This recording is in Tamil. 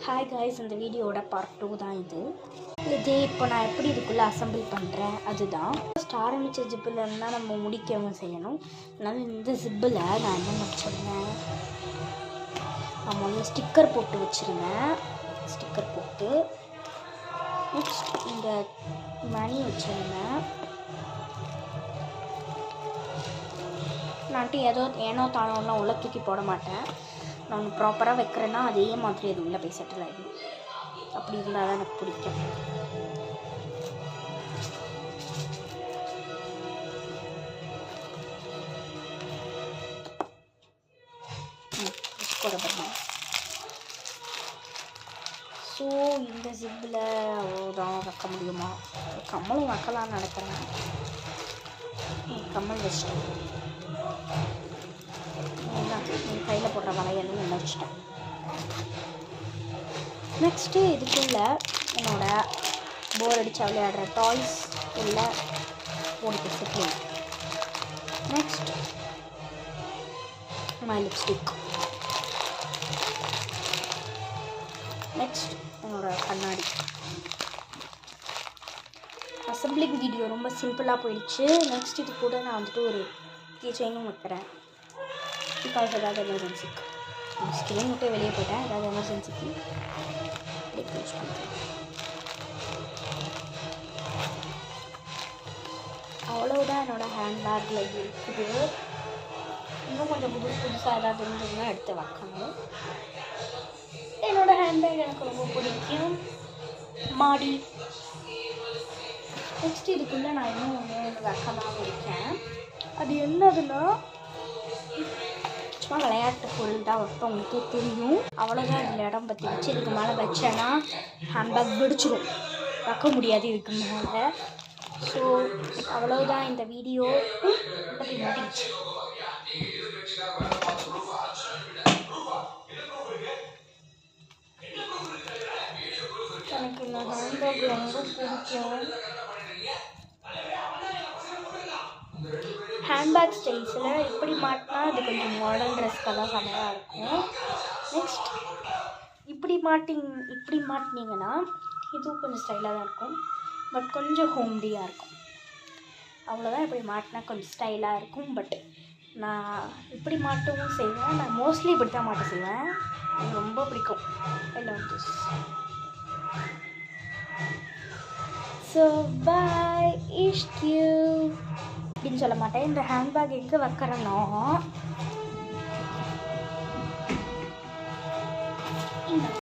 ஹாய் காய்ஸ், இந்த வீடியோட பார்ட் 2 தான் இது. இப்போ நான் எப்படி இதுக்குள்ளே அசம்பிள் பண்ணுறேன் அதுதான். ஃபஸ்ட் ஆரம்பித்த ஜிப்பில் இருந்தால் நம்ம முடிக்கவும் செய்யணும். அதனால் இந்த ஜிப்பில் நான் என்ன வச்சுருந்தேன், நான் முதல்ல ஸ்டிக்கர் போட்டு வச்சுருந்தேன். ஸ்டிக்கர் போட்டு நெக்ஸ்ட் இந்த மணி வச்சுருந்தேன். நான்ட்டு ஏனோ தானோலாம் உள்ள தூக்கி போட மாட்டேன். நான் ப்ராப்பராக வைக்கிறேன்னா அதே மாதிரி அது உள்ளே போய் செட்டில் ஆகிடும். அப்படி இருந்தால் தான் எனக்கு பிடிக்கும். ஸோ இந்த ஜிப்பில் அவ்வளோதான் வைக்க முடியுமா? கம்மலும் வைக்கலான்னு நினைக்கிறேன். கம்மல் வச்சுட்டேன். கையில் போடுற வளையலும் நல்லா வச்சுட்டேன். நெக்ஸ்ட்டு இதுக்குள்ளே என்னோடய போர் அடித்து விளையாடுற டாய்ஸ் உள்ள போட்டு setting. Next my lipstick. Next என்னோடய கண்ணாடி. அசம்பிளிங் வீடியோ ரொம்ப சிம்பிளாக போயிடுச்சு. நெக்ஸ்ட் இது கூட நான் வந்துட்டு ஒரு கீ செயினும் வைக்கிறேன். பிகாஸ் ஏதாவது எமர்ஜென்சிக்கு ஸ்கிரீன் விட்டு வெளியே போயிட்டேன். ஏதாவது எமர்ஜென்சிக்கு யூஸ் பண்ணுறேன். அவ்வளோதான் என்னோடய ஹேண்ட்பேக்கில் இருக்குது. இன்னும் கொஞ்சம் புதுசாக ஏதாவது இருந்ததுன்னா எடுத்து வைக்கணும். என்னோடய ஹேண்ட்பேக் எனக்கு ரொம்ப பிடிக்கும். மாடி. நெக்ஸ்ட் இதுக்குள்ளே நான் இன்னும் ஒன்று வைக்கலாம்னு இருக்கேன். அது என்னதுன்னா சும்மா விளையாட்டு பொருள் தான் வைப்பேன். உங்களுக்கே தெரியும். அவ்வளோதான் இதில் இடம் பற்றி வச்சு இதுக்கு மேலே வச்சேன்னா ஹேண்ட்பேக் வெடிச்சிடும். வைக்க முடியாது இதுக்கு மேலே. ஸோ அவ்வளோதான் இந்த வீடியோ. பற்றி மாட்டிடுச்சு. எனக்கு இந்த ஹேண்ட்பேக் ரொம்ப பிடிக்கும். ஹேண்ட்பேக் ஸ்டைல்ஸில் இப்படி மாட்டினா அது கொஞ்சம் மாடர்ன் ட்ரெஸ்க்கெல்லாம் செமையாக இருக்கும். நெக்ஸ்ட் இப்படி மாட்டினீங்கன்னா இதுவும் கொஞ்சம் ஸ்டைலாக தான் இருக்கும். பட் கொஞ்சம் ஹோம்லியாக இருக்கும். அவ்வளோதான். இப்படி மாட்டினா கொஞ்சம் ஸ்டைலாக இருக்கும். பட் நான் இப்படி மாட்டவும் செய்வேன். நான் மோஸ்ட்லி இப்படி தான் மாட்ட செய்வேன். எனக்கு ரொம்ப பிடிக்கும். I love this. So bye, Ishq you அப்படின்னு சொல்ல மாட்டேன். இந்த ஹேண்ட்பேக் எங்கே வைக்கிறேன்னா